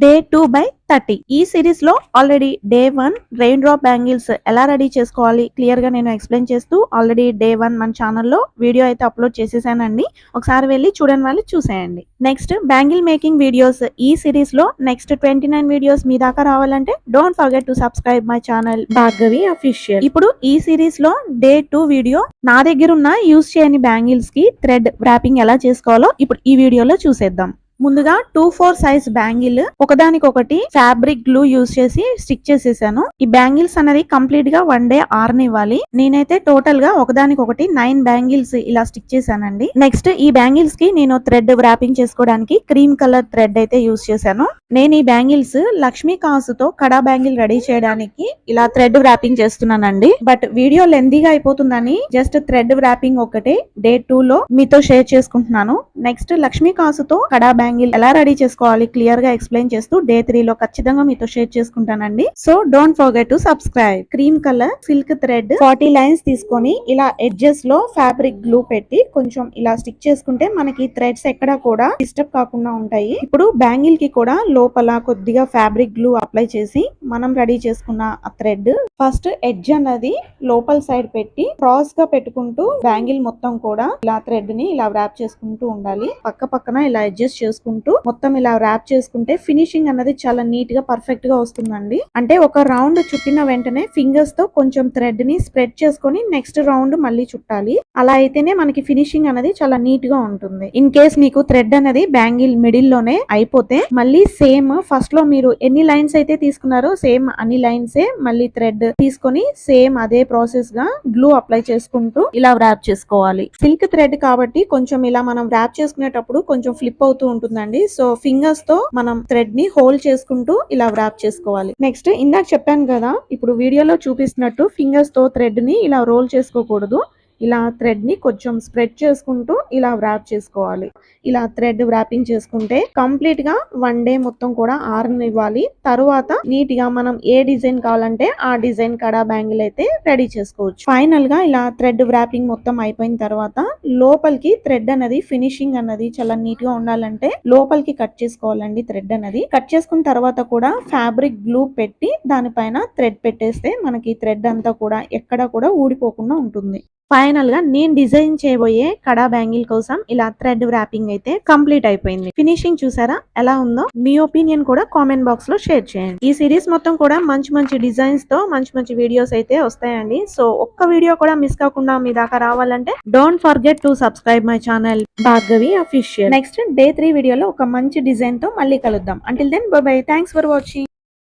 Day 2/30 ఈ series లో already day 1 rain drop bangles ఎలా రెడీ చేసుకోవాలి క్లియర్ గా నేను ఎక్స్ప్లెయిన్ చేస్తూ ఆల్రెడీ డే 1 మన ఛానల్లో వీడియో అయితే అప్లోడ్ చేసేసానండి. ఒకసారి వెళ్ళి చూడని వాళ్ళు చూసేయండి. నెక్స్ట్ బ్యాంగిల్ మేకింగ్ వీడియోస్ ఈ సిరీస్ లో నెక్స్ట్ 29 వీడియోస్ మీ దాకా రావాలంటే don't forget to subscribe my channel Bhargavi official. ఇప్పుడు ఈ సిరీస్ లో డే 2 వీడియో నా దగ్గర ఉన్న యూస్ చేయని బ్యాంగిల్స్ కి థ్రెడ్ వ్రాపింగ్ ఎలా చేసుకోవాలో ఇప్పుడు ఈ వీడియోలో చూసేద్దాం. ముందుగా 2/4 సైజ్ బ్యాంగిల్ ఒకదానికొకటి ఫ్యాబ్రిక్ గ్లూ యూజ్ చేసి స్టిక్ చేసేసాను. ఈ బ్యాంగిల్స్ అనేది కంప్లీట్ గా 1 డే ఆరనివ్వాలి. నేనైతే టోటల్ గా ఒకదానికొకటి 9 బ్యాంగిల్స్ ఇలా స్టిక్ చేశానండి. నెక్స్ట్ ఈ బ్యాంగిల్స్ కి నేను థ్రెడ్ వ్రాపింగ్ చేసుకోవడానికి క్రీమ్ కలర్ థ్రెడ్ అయితే యూజ్ చేశాను. నేను ఈ బ్యాంగిల్స్ లక్ష్మీ కాసుతో కడా బ్యాంగిల్ రెడీ చేయడానికి ఇలా థ్రెడ్ వ్రాపింగ్ చేస్తున్నానండి. బట్ వీడియో లెందీగా అయిపోతుందని జస్ట్ థ్రెడ్ వ్రాపింగ్ ఒకటే డే 2 లో మీతో షేర్ చేసుకుంటున్నాను. నెక్స్ట్ లక్ష్మీ కాసుతో కడా బ్యాంగిల్ ఎలా రెడీ చేసుకోవాలి క్లియర్ గా ఎక్స్ప్లెయిన్ చేస్తూ డే 3 లో ఖచ్చితంగా మీతో షేర్ చేసుకుంటానండి. So don't forget to subscribe. Cream colour silk thread 40 lines తీసుకొని ఇలా ఎడ్జెస్ లో ఫ్యాబ్రిక్ గ్లూ పెట్టి కొంచెం ఇలా స్టిక్ చేసుకుంటే మనకి థ్రెడ్స్ ఎక్కడ కూడా డిస్టర్బ్ కాకుండా ఉంటాయి. ఇప్పుడు బ్యాంగిల్ కి కూడా లోపల కొద్దిగా ఫ్యాబ్రిక్ గ్లూ అప్లై చేసి మనం రెడీ చేసుకున్న ఆ థ్రెడ్ ఫస్ట్ ఎడ్జ్ అన్నది లోపల సైడ్ పెట్టి క్రాస్ గా పెట్టుకుంటూ బ్యాంగిల్ మొత్తం కూడా ఇలా థ్రెడ్ ని ఇలా వ్రాప్ చేసుకుంటూ ఉండాలి. పక్క పక్కన ఇలా అడ్జస్ట్ చేసుకుంటూ మొత్తం ఇలా ర్యాప్ చేసుకుంటే ఫినిషింగ్ అన్నది చాలా నీట్ గా పర్ఫెక్ట్ గా వస్తుందండి. అంటే ఒక రౌండ్ చుట్టిన వెంటనే ఫింగర్స్ తో కొంచెం థ్రెడ్ ని స్ప్రెడ్ చేసుకొని నెక్స్ట్ రౌండ్ మళ్ళీ చుట్టాలి. అలా అయితేనే మనకి ఫినిషింగ్ అనేది చాలా నీట్ గా ఉంటుంది. ఇన్ కేస్ మీకు థ్రెడ్ అనేది బ్యాంగిల్ మిడిల్ లోనే అయిపోతే మళ్ళీ సేమ్ ఫస్ట్ లో మీరు ఎన్ని లైన్స్ అయితే తీసుకున్నారో సేమ్ అన్ని లైన్సే మళ్ళీ థ్రెడ్ తీసుకొని సేమ్ అదే ప్రాసెస్ గా గ్లూ అప్లై చేసుకుంటూ ఇలా ర్యాప్ చేసుకోవాలి. సిల్క్ థ్రెడ్ కాబట్టి కొంచెం ఇలా మనం ర్యాప్ చేసుకునేటప్పుడు కొంచెం ఫ్లిప్ అవుతూ ఉంటుందండి. సో ఫింగర్స్ తో మనం థ్రెడ్ ని హోల్డ్ చేసుకుంటూ ఇలా వ్రాప్ చేసుకోవాలి. నెక్స్ట్ ఇందాక చెప్పాను కదా, ఇప్పుడు వీడియోలో చూపిస్తున్నట్టు ఫింగర్స్ తో థ్రెడ్ ని ఇలా రోల్ చేసుకోకూడదు. ఇలా థ్రెడ్ ని కొంచెం స్ప్రెడ్ చేసుకుంటూ ఇలా వ్రాప్ చేసుకోవాలి. ఇలా థ్రెడ్ వ్రాపింగ్ చేసుకుంటే కంప్లీట్ గా 1 డే మొత్తం కూడా ఆరనివ్వాలి. తర్వాత నీట్ గా మనం ఏ డిజైన్ కావాలంటే ఆ డిజైన్ కడా బ్యాంగిల్ అయితే రెడీ చేసుకోవచ్చు. ఫైనల్ గా ఇలా థ్రెడ్ వ్రాపింగ్ మొత్తం అయిపోయిన తర్వాత లోపలికి థ్రెడ్ అనేది ఫినిషింగ్ అన్నది చాలా నీట్ గా ఉండాలంటే లోపలికి కట్ చేసుకోవాలండి. థ్రెడ్ అనేది కట్ చేసుకున్న తర్వాత కూడా ఫ్యాబ్రిక్ గ్లూ పెట్టి దానిపైన థ్రెడ్ పెట్టేస్తే మనకి థ్రెడ్ అంతా కూడా ఎక్కడ కూడా ఊడిపోకుండా ఉంటుంది. ఫైనల్ గా నేను డిజైన్ చేయబోయే కడా బ్యాంగిల్ కోసం ఇలా థ్రెడ్ వ్రాపింగ్ అయితే కంప్లీట్ అయిపోయింది. ఫినిషింగ్ చూసారా ఎలా ఉందో? మీ ఒపీనియన్ కూడా కామెంట్ బాక్స్ లో షేర్ చేయండి. ఈ సిరీస్ మొత్తం కూడా మంచి మంచి డిజైన్స్ తో మంచి మంచి వీడియోస్ అయితే వస్తాయండి. సో ఒక్క వీడియో కూడా మిస్ కాకుండా మీ దాకా రావాలంటే don't forget to subscribe my channel Bhargavi official. Next day 3 వీడియోలో ఒక మంచి డిజైన్ తో మళ్ళీ కలుద్దాం. Until then bye bye. Thanks for watching.